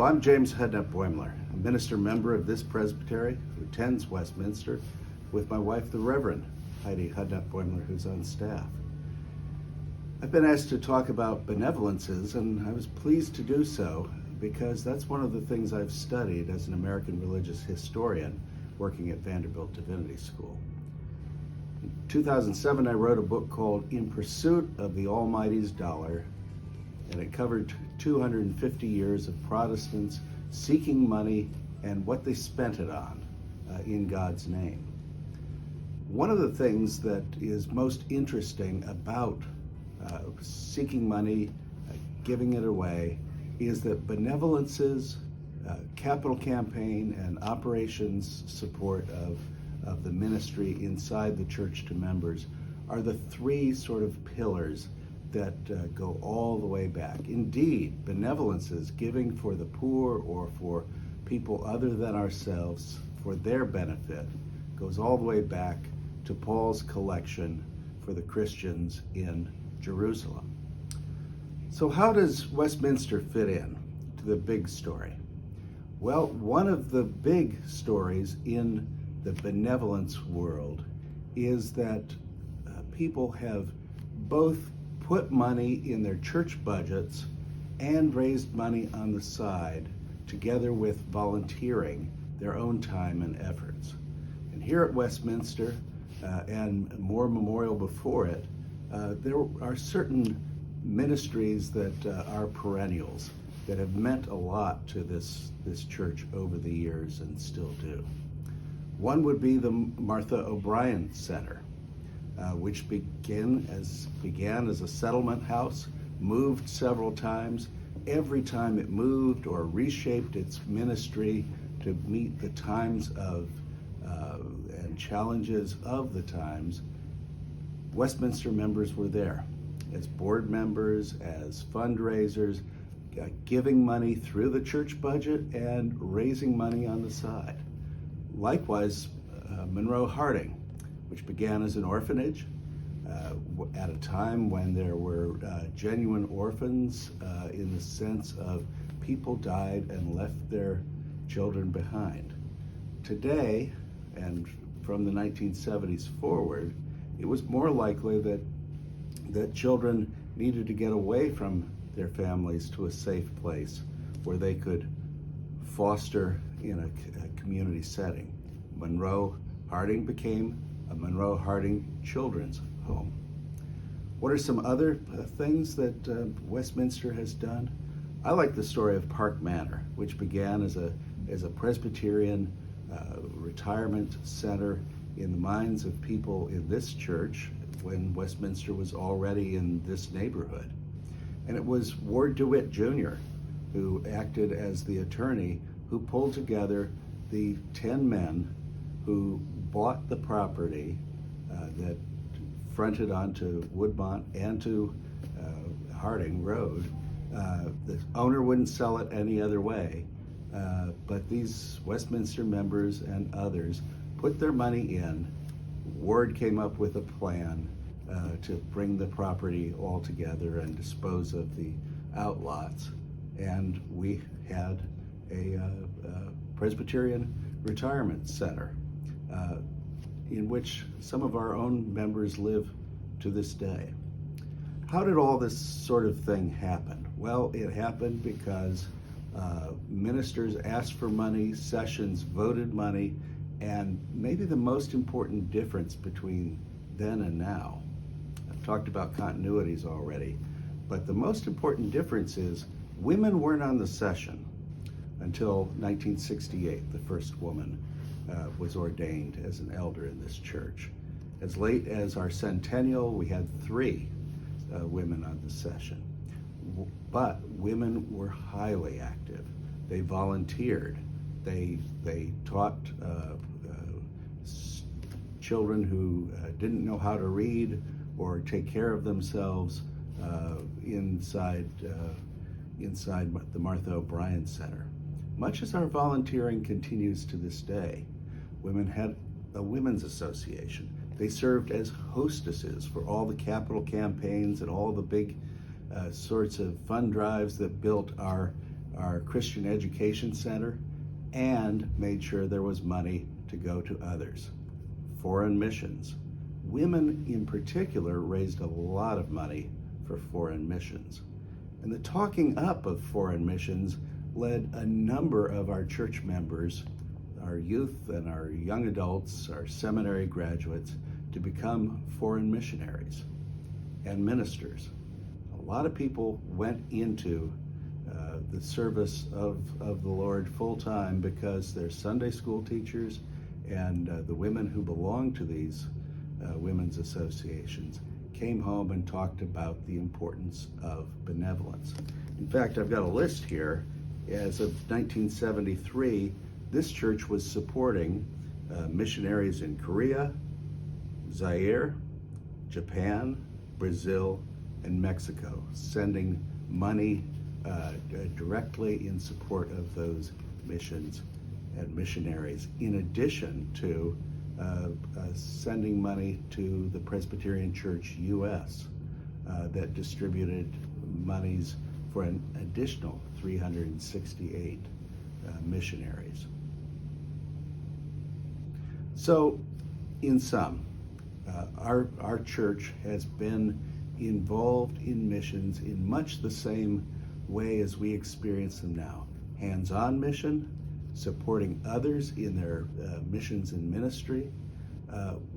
I'm James Hudnut-Beumler, a minister member of this presbytery who attends Westminster with my wife, the Reverend Heidi Hudnut-Beumler, who's on staff. I've been asked to talk about benevolences, and I was pleased to do so because that's one of the things I've studied as an American religious historian working at Vanderbilt Divinity School. In 2007, I wrote a book called In Pursuit of the Almighty's Dollar, and it covered 250 years of Protestants seeking money and what they spent it on in God's name. One of the things that is most interesting about seeking money, giving it away, is that benevolences, capital campaign, and operations support of the ministry inside the church to members are the three sort of pillars that go all the way back. Indeed, benevolences, giving for the poor or for people other than ourselves for their benefit, goes all the way back to Paul's collection for the Christians in Jerusalem. So how does Westminster fit in to the big story? Well, one of the big stories in the benevolence world is that people have both put money in their church budgets and raised money on the side together with volunteering their own time and efforts. And here at Westminster, and more memorial before it, there are certain ministries that are perennials that have meant a lot to this church over the years and still do. One would be the Martha O'Brien Center, which began as a settlement house, moved several times. Every time it moved or reshaped its ministry to meet the times of and challenges of the times, Westminster members were there as board members, as fundraisers, giving money through the church budget and raising money on the side. Likewise, Monroe Harding, which began as an orphanage at a time when there were genuine orphans in the sense of people died and left their children behind. Today, and from the 1970s forward, it was more likely that children needed to get away from their families to a safe place where they could foster in a community setting. Monroe Harding became a Monroe Harding Children's Home. What are some other things that Westminster has done? I like the story of Park Manor, which began as a Presbyterian retirement center in the minds of people in this church when Westminster was already in this neighborhood. And it was Ward DeWitt Jr. who acted as the attorney who pulled together the 10 men who bought the property that fronted onto Woodmont and to Harding Road. The owner wouldn't sell it any other way, but these Westminster members and others put their money in. Ward came up with a plan to bring the property all together and dispose of the outlots, and we had a Presbyterian retirement center in which some of our own members live to this day. How did all this sort of thing happen? Well, it happened because ministers asked for money, sessions voted money, and maybe the most important difference between then and now, I've talked about continuities already, but the most important difference is women weren't on the session until 1968. The first woman was ordained as an elder in this church. As late as our centennial, we had 3 women on the session. But women were highly active. They volunteered. They taught children who didn't know how to read or take care of themselves inside the Martha O'Brien Center. Much as our volunteering continues to this day, women had a women's association. They served as hostesses for all the capital campaigns and all the big sorts of fund drives that built our our Christian Education Center, and made sure there was money to go to others. Foreign missions. Women in particular raised a lot of money for foreign missions. And the talking up of foreign missions led a number of our church members, our youth and our young adults, our seminary graduates, to become foreign missionaries and ministers. A lot of people went into the service of the Lord full-time because they're Sunday school teachers, and the women who belong to these women's associations came home and talked about the importance of benevolence. In fact, I've got a list here. As of 1973, this church was supporting missionaries in Korea, Zaire, Japan, Brazil, and Mexico, sending money directly in support of those missions and missionaries, in addition to sending money to the Presbyterian Church U.S. That distributed monies for an additional 368 missionaries. So, in sum, our church has been involved in missions in much the same way as we experience them now. Hands-on mission, supporting others in their missions and ministry.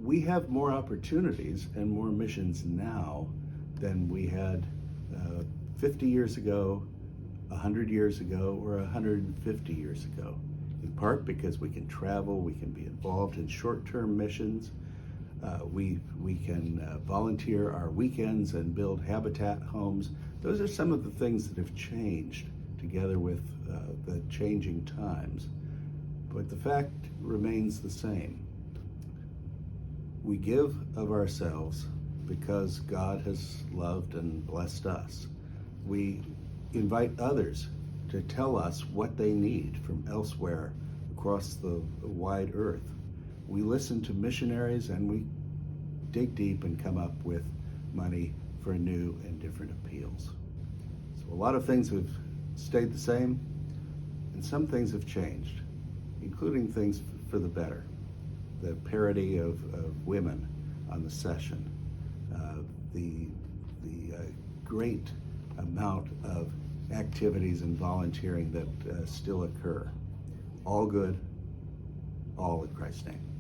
We have more opportunities and more missions now than we had 50 years ago, 100 years ago, or 150 years ago, in part because we can travel, we can be involved in short-term missions, we can volunteer our weekends and build habitat homes. Those are some of the things that have changed together with the changing times. But the fact remains the same. We give of ourselves because God has loved and blessed us. We invite others to tell us what they need from elsewhere across the wide earth. We listen to missionaries and we dig deep and come up with money for new and different appeals. So a lot of things have stayed the same, and some things have changed, including things for the better. The parity of women on the session, the great amount of activities and volunteering that still occur. All good, all in Christ's name.